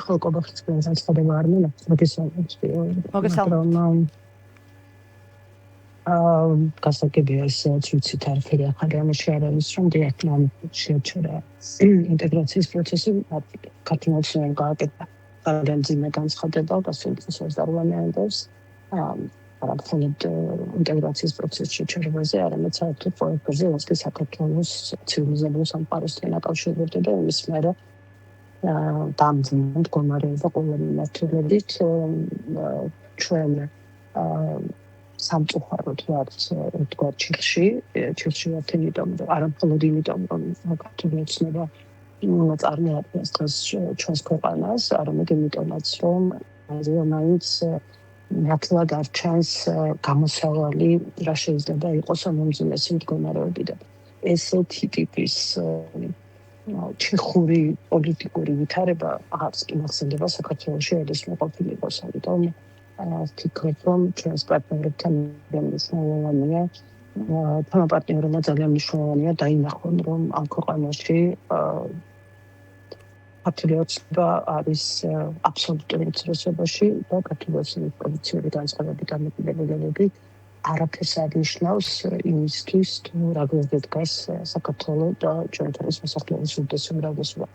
ხო კობახის განცხადება არ მინა მოგესალმებით გასაგებია ეს ცუცით არაფერი ახალი ამაში არ არის რომ დიახნამ შეჩერა ინტეგრაციის პროცესი კათოლიკოსებმა გააკეთა ძალიან ძიმე განცხადება გასულწოს დარვანიანებს არაფრით ინტეგრაციის პროცესში შეჩერებაზე არამედ საერთოდ პროექტზე ვასკი საქართველოს ცივილიზებულ სამყაროსთან აკავშირებდა და იმის მერე დამძიმდა მდგომარეობა ყოველი მიმართულებით ჩვენ სამწუხაროდ ვართ ერთგვარ ჩიხში ვართ იმიტომ რომ არამხოლოდ იმიტომ რომ საქართველოსნება წარმოადგენს დღეს ჩვენს ქვეყანას არამედ იმიტომაც რომ მაინც ნათლად არ ჩანს გამოსავალი რა შეიძლება იყოს ამომძიმესი მდგომარეობიდან ესეთი ტიპის ჩიხური პოლიტიკური ვითარება აღარც კი მახსენდება საქართველოში ოდესმე ყოფილიყოს ამიტომ ვფიქრობ რომ ჩვენს პარტნიორებთან მნიშვნელოვანია თმა პარტნიორებმა ძალიან მნიშვნელოვანია დაინახონ რომ ამ ქვეყანაში პატრიოტობა არის აბსოლუტურ უცრესობაში და საქართველოს პოლიციური განწყობები დამოკიდებულები არაფერს არ ნიშნავს იმისთვის თუ რა გვერდდგას საქართველოს და ჩვენთვის მოსახლეობის უდესუმრებლობა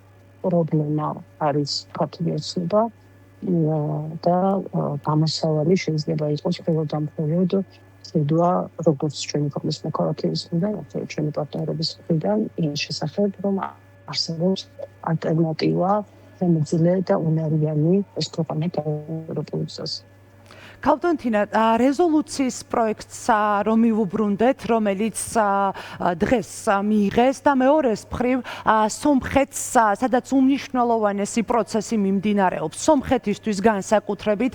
პრობლემა არის პატრიოტობა და გამოსავალი შეიძლება იყოს მხოლოდ და მხოლოდ შეიძლება როგორც ჩვენი ქვეყნის მოქალაქეების მხრიდან, ასევე ჩვენი პარტნიორების მხრიდან იმ შესახებ, რომ არსებობს ალტერნატივა შემიძლია და უნარიანი ეს ქვეყანა ევროპულ გზას. ქალბატონთინა, რეზოლუციის პროექტს რომ მივუბრუნდეთ, რომელიც დღეს მიიღეს და მეორეს მხრივ სომხეთს, სადაც უმნიშვნელოვანესი პროცესი მიმდინარეობს, სომხეთისთვის განსაკუთრებით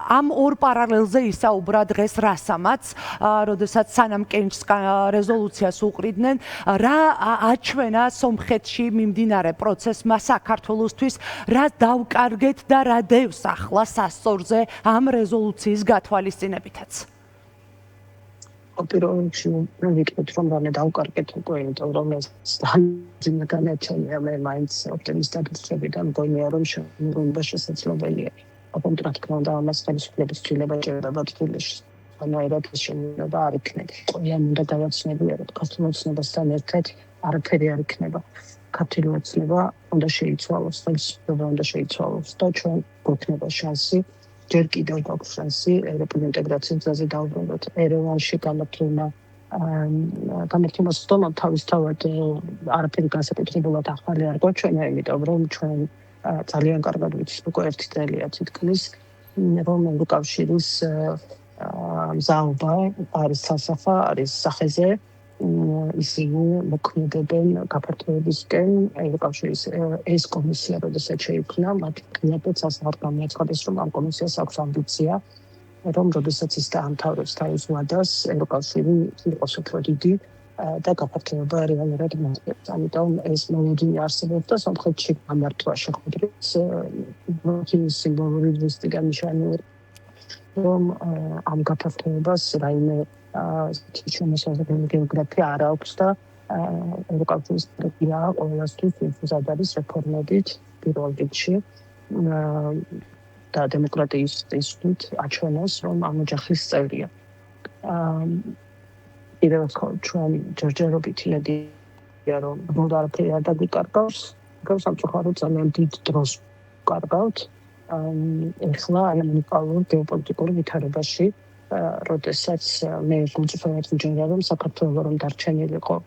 ამ ორ პარალელზე ისაუბრა დღეს რასამაც, როდესაც სანამ კენჭს რეზოლუციას უყრიდნენ, რა აჩვენა სომხეთში მიმდინარე პროცესმა საქართველოსთვის, რა დავკარგეთ და რა დევს ახლა სასწორზე ამ რეზოლუციის გათვალისწინებითაც. პირველ რიგში ვიტყვით რომ რამე დავკარგეთ უკვე, იმიტომ რომ ეს ძალიან განაჩენია მე მაინც ოპტიმისტად ვწევი და მგონია რომ შემდგომში შესაძლებელია. აბა რა თქმა უნდა ამას ხელისუფლების ცვლილება ჭირდება თბილისში. ამაერად შეიძლება არ იქნება. ყველამ უნდა დავაცნობიეროთ ქართულოცნებასთან ერთად არაფერი არ იქნება. ქართულოცნება უნდა შეიცვალოს, ხელისუფლება უნდა შეიცვალოს და ჩვენ გვექნება შანსი ჯერ კიდევ გვაქვს შანსი ევროპულ ინტეგრაციის გზაზე დავბრუნდეთ. ერევანში გამართულმა სტომამ თავისთავად არაფერი განსაკუთრებულად ახალი არ გვაჩვენა, იმიტომ რომ ჩვენ ძალიან კარგად ვიცით უკვე ერთი წელია თითქმის რომ ევროკავშირის მზაობა არის სასახა, არის სახეზე ისინი მოქმედებენ გაფართოებისკენ ევროკავშირის ეს კომისია როდესაც შეიქმნა მათ კლიენტებს ასახად გამოაცხადეს რომ ამ კომისიას აქვს ამბიცია რომ როდესაც ის დაამთავრებს თავის ვადას ევროკავშირი იყოს უფრო დიდი და გაფართოება რეალურად მოხდეს. ამიტომ ეს მოლოდინი არსებობს და სომხეთში გამართვა შეხვედრის სიმბოლური ზუსტიდან ნიშანია რომ ამ გაფართოებას რაიმე ჩვენსაზრდელი გეოგრაფია არ აქვს და ევროკავშირის სტრატეგია ყოველასთვის მიზად არის რეფორმებით პირველ რიგში და დემოკრატიის ინსტიტუტ აჩვენოს რომ ამ ოჯახის წევრია. კიდევ ჩვენ ჯერჯერობით იმედია რომ არაფერი არ დაგვიკარგავს, სამწუხაროდ ძალიან დიდ დროს ვკარგავთ ეხლა უნიკალურ გეოპოლიტიკურ ვითარებაში როდესაც მე გულწრფელად ვიჯერა რომ საქართველოს რომ დარჩენილიყო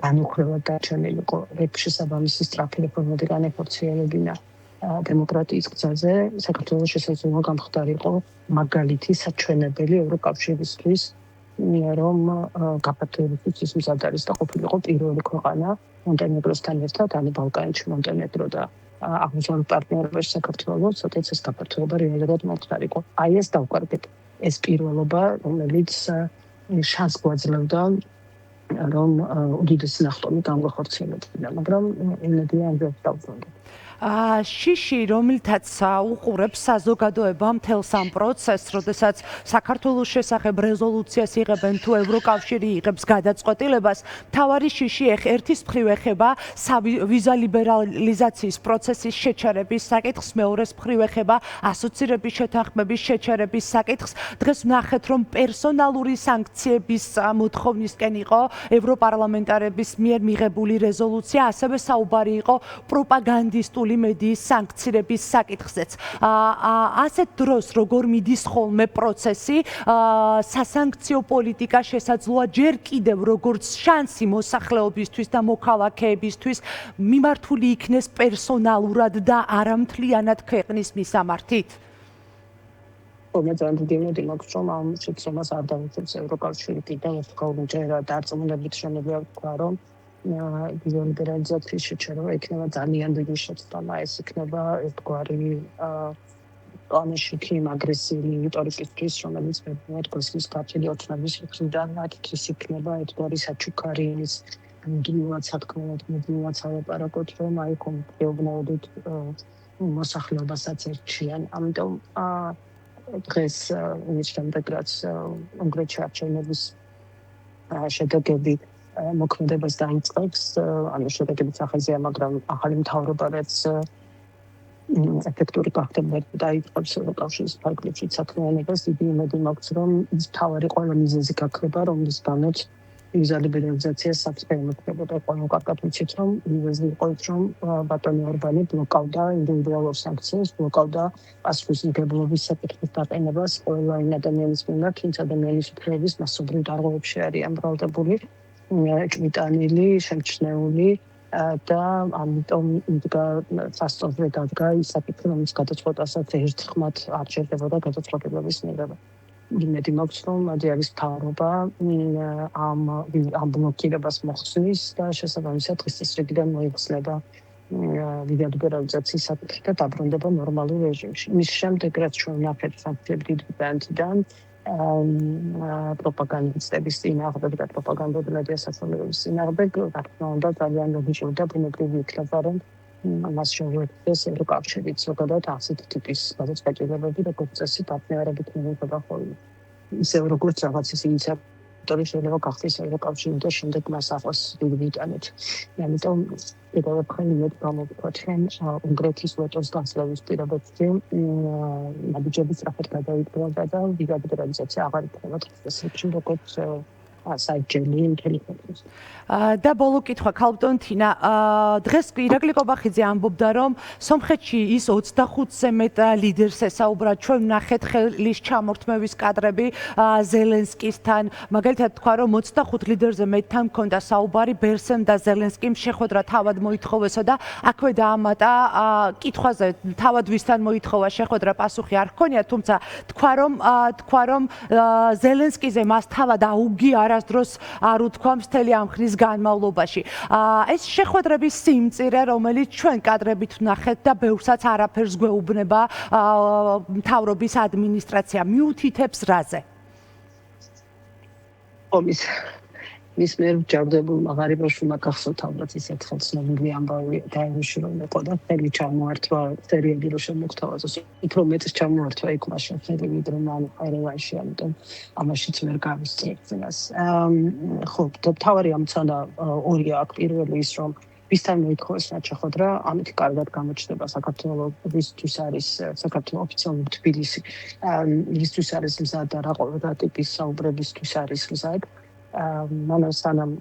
განუხრევად დარჩენილიყო შესაბამისი სწრაფი რეფორმები განეხორციელებინა დემოკრატიის გზაზე საქართველოს შესაძლოა გამხდარიყო მაგალითი საჩვენებელი ევროკავშირისთვის რომ გაფართოებისთვის მზად არის და ყოფილიყო პირველი ქვეყანა მონტენეგროსთან ერთად ანუ ბალკანეთში მონტენეგრო და აღმოსავლეთ პარტნიორობაში საქართველოს სადაც ეს გაფართოება რეალურად მოხდარიყო. აი ეს დავკარგეთ ეს პირველობა, რომელიც შანსს გვაძლევდა რომ უდიდესი ნახტომი გამღხორციელებინა, მაგრამ იმედია ამჟამად დავუბრუნდეთ. შიში, რომელთაც უყურებს საზოგადოება მთელს ამ პროცესს, როდესაც საქართველოს შესახებ რეზოლუციას იღებენ თუ ევროკავშირი იღებს გადაწყვეტილებას, მთავარი შიში ერთის მხრივ ეხება ვიზა ლიბერალიზაციის პროცესის შეჩერების საკითხს, მეორეს მხრივ ეხება ასოცირების შეთანხმების შეჩერების საკითხს. დღეს ვნახეთ, რომ პერსონალური სანქციების მოთხოვნისკენ იყო ევროპარლამენტარების მიერ მიღებული რეზოლუცია, ასევე საუბარი იყო პროპაგანდისტული მედიის სანქცირების საკითხზეც. ასეთ დროს როგორ მიდის ხოლმე პროცესი, სასანქციო პოლიტიკა შესაძლოა ჯერ კიდევ როგორც შანსი მოსახლეობისთვის და მოქალაქეებისთვის მიმართული იქნეს პერსონალურად და არა მთლიანად ქვეყნის მისამართით? ძალიან დიდი იმედი მაქვს, რომ ამ შეცდომას არ დავუწევს ევროკავშირი კიდევ ერთხელ ჯერა დარწმუნებით შემიძლია ვთქვა, რომ ვიზა ლიბერალიზაციის შეჩერება იქნება ძალიან დიდი შეცდომა, ეს იქნება ერთგვარი პლანში აგრესიული რიტორიკისთვის, რომელიც მეუბნებათ გოსმის ქართული ოცნების მხრიდან, ის იქნება ერთგვარი საჩუქარი იმის მიგინუად სათქმელად ალაპარაკოთ, რომ აი კონკრეტულად მოსახლეობასაც ერჩიან. ამიტომ დღეს იმის შემდეგ, რაც უნგრეთში არჩევნების შედეგები მოქმედებას დაიწყებს, ანუ შედეგების სახელზეა, მაგრამ ახალი მთავრობა რაც ეფექტური გახდება და დაიწყებს ევროკავშირის ფარგლებში საქმიანობას, დიდი იმედი მაქვს, რომ ის მთავარი ყველა მიზეზი გაქრება, რომლის გამოც ვიზა ლიბერალიზაციას საფრთხე და ყველა კარგად ვიცით, რომ მიზეზი იყო ის, რომ ბატონი ორბანი ბლოკავდა ინდივიდუალურ სანქციებს, ბლოკავდა პასუხისმგებლობის საკითხის დაყენებას ყველა იმ ადამიანის მიმართ, ვინც ადამიანის უფლებების მასობრივ დარღვევებში არიან ბრალდებული, ჭვიტანილი, შემჩნეული და ამიტომ სასწორად დადგა ის საკითხი, რომლის გადაწყვეტასაც ერთხმად არ შეიძლება გადაწყვეტილების მიღება. იმედი მაქვს, რომ არის მთავრობა ამ ბლოკირებას მოხსნის და შესაბამისად დღის წესრიგიდან მოიხსნება ვიზა ლიბერალიზაციის საკითხი და დაბრუნდება ნორმალურ რეჟიმში. მის შემდეგ, რაც ჩვენ ვნახეთ სანქციები დიდ ბრიტანეთიდან, პროპაგანდისტების წინააღმდეგ და პროპაგანდული მედია სასწავლებლების წინააღმდეგ, რა თქმა უნდა, ძალიან ლოგიკური და ბუნებრივი იქნება, რომ მას შეუერთდეს ევროკავშირიც, ზოგადად ასეთი ტიპის გადაწყვეტილებები, როგორც წესი პარტნიორობით მიიღება ხოლმე. ისევ როგორც რაღაცის ინიციატორი შეიძლება გახდეს ევროკავშირი და შემდეგ მას ახლოს დიდი ბრიტანეთი. ამიტომ კიდევ ერთხელ იმედი გამოვიქვათ, რომ უნგრეთის ვეტოს გასწრების პირობებში ნაბიჯების სწრაფად გადაიდგება და ვიზა ლიბერალიზაცია აღარ იქნება დღესდღეობით, როგორც საჯელი ინტელიგენტის. და ბოლო კითხვა ქალბატონ თინა, დღეს ირაკლი კობახიძე ამბობდა, რომ სომხეთში ის 25-ზე მეტ ლიდერს ესაუბრა, ჩვენ ვნახეთ ხელის ჩამორთმევის კადრები ზელენსკისთან, მაგალითად თქვა, რომ 25 ლიდერზე მეტთან ჰქონდა საუბარი, ბერსემ და ზელენსკიმ შეხვედრა თავად მოითხოვესო და აქვე დაამატა კითხვაზე, თავად ვისთან მოითხოვა შეხვედრა, პასუხი არ ჰქონია, თუმცა თქვა, რომ ზელენსკიზე მას თავად აუგი არასდროს არ უთქვა მთელი ამ ხნის განმავლობაში. ეს შეხვედრების სიმწირე, რომელიც ჩვენ კადრებით ვნახეთ და ბევრსაც არაფერს გვეუბნება მთავრობის ადმინისტრაცია, მიუთითებს რაზე? მის მიერ ჯარდებულმა ღარიბაშვილმა გახსოვთ ალბათ ისეთ ხელცნობილი ამბავი დაინიშნა, რომ იყო და ხელი ჩამოართვა სერიები რო შემოგთავაზოს, უფრო მეტს ჩამოართვა იქ მაშინ ხელი, ვიდრე მან ერევანში, ამიტომ ამაშიც ვერ გავისწრებს. ხო, თავარი ამცანა ორია აქ, პირველი ის, რომ ვისთან მოითხოვეს რაც შეხვედრა, ამით კარგად გამოჩნდება საქართველოსთვის არის საქართველოს ოფიციალური თბილისი, ისთვის არის მზად და რა ყოველთა ტიპის საუბრებისთვის არის მზად. მანამ სანამ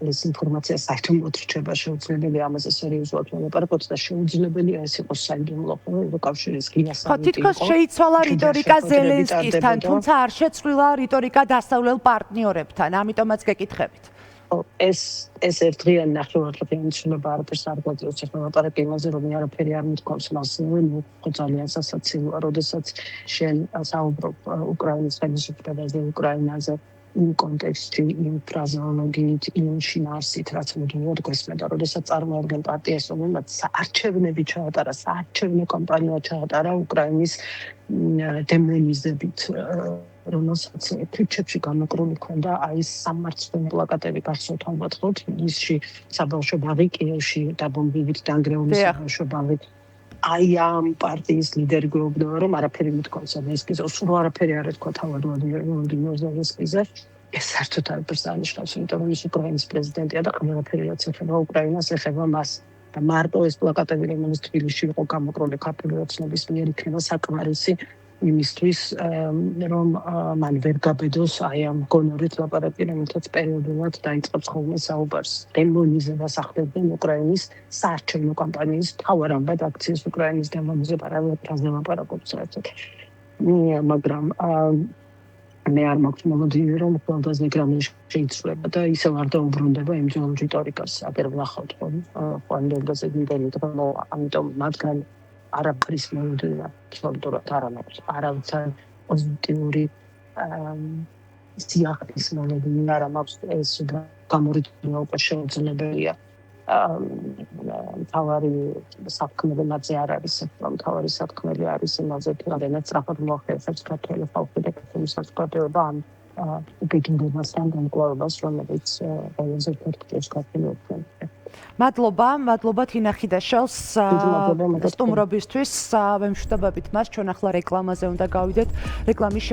ეს ინფორმაცია საერთოდ რჩება, შეუძლებელია ამაზე სერიოზულად ვილაპარაკოთ და შეუძლებელია ეს იყოს საიდუმლო ევროკავშირის გინასამიტი. ხო, თითქოს შეიცვალა რიტორიკა ზელენსკისთან, თუმცა არ შეცვლილა რიტორიკა დასავლელ პარტნიორებთან, ამიტომაც გეკითხებით. ეს ერთდღიანი ნახევარდღიანი ცვლილება არაფერს არ გვაძლევს, ახლა ვილაპარაკე იმაზე, რომ არაფერი არ მithქვავს მასზე, ხო ძალიან სასაცილოა, როდესაც შენ საუბრობ უკრაინის ხელისუფლებაზე, უკრაინაზე, იმ კონტექსტში, იმ ფრაზეოლოგიით, იმ შინაარსით, რაც მუდმივად გვესმენდა, როდესაც წარმოადგენს პარტიას, რომელმაც საარჩევნები ჩაატარა, საარჩევნო კამპანია ჩაატარა უკრაინის დემონიზებით რომელსაც თვითჩებში გამოკრული ქონდა აი სამართლიანი პლაკატები გახსოვთ ალბათ ისში საბავშვო ბაღი კიევში დაბომბვით დანგრეული საბავშვო ბაღი აი ამ პარტიის ლიდერი გვეუბნება რომ არაფერი მithქვას ზელენსკიზე სულ არაფერი არ ეთქვა თავად ვლადიმირ ზელენსკიზე ეს საერთოდ არ აღნიშნავს იმიტომ რომ ის უკრაინის პრეზიდენტია და ყველაფერი რაც ეხება უკრაინას ეხება მას და მარტო ეს პლაკატები რომელიც თბილისში იყო გამოკრული ქართული ოცნების მიერ იქნება საკმარისი იმისთვის რომ მან ვერ გაბედოს აი ამ გონორით ლაპარაკი რომელთაც პერიოდულად დაიწყებს ხოლმე საუბარს დემონიზებას ახდენდნენ უკრაინის საარჩევნო კამპანიის მთავარ ამბად აქციის უკრაინის დემონიზებას ლაპარაკობს საერთოდ მაგრამ მე არ მაქვს მოლოდინი რომ ყველაზე გრამში შეიცვლება და ისევ არ დაუბრუნდება იმ ძველ რიტორიკას აგერ ვნახავთ ხო ხვალინდელზე გინდელი რომ ამიტომ მათგან არაფრის მოლოდინია თორდურად არ მაქვს არავითარ პოზიტიური სიახლის მოლოდინი არ მაქვს ეს გამორიცხული უკვე შეუძლებელია თავარი საფრთხემელი მათზე არ არის თავარი საფრთხემელი არის იმაზე რამდენად სწრაფად მოახერხებს ქართული ხალხი და ქართული საზოგადოება ამ ბედნიერებასთან განკლავებას რომელიც ყველაზე ფერხტებს ქართული ოცნება მადლობა თინა ხიდაშელს სტუმრობისთვის ვემშვიდობებით მას ჩვენ ახლა რეკლამაზე უნდა გავიდეთ რეკლამის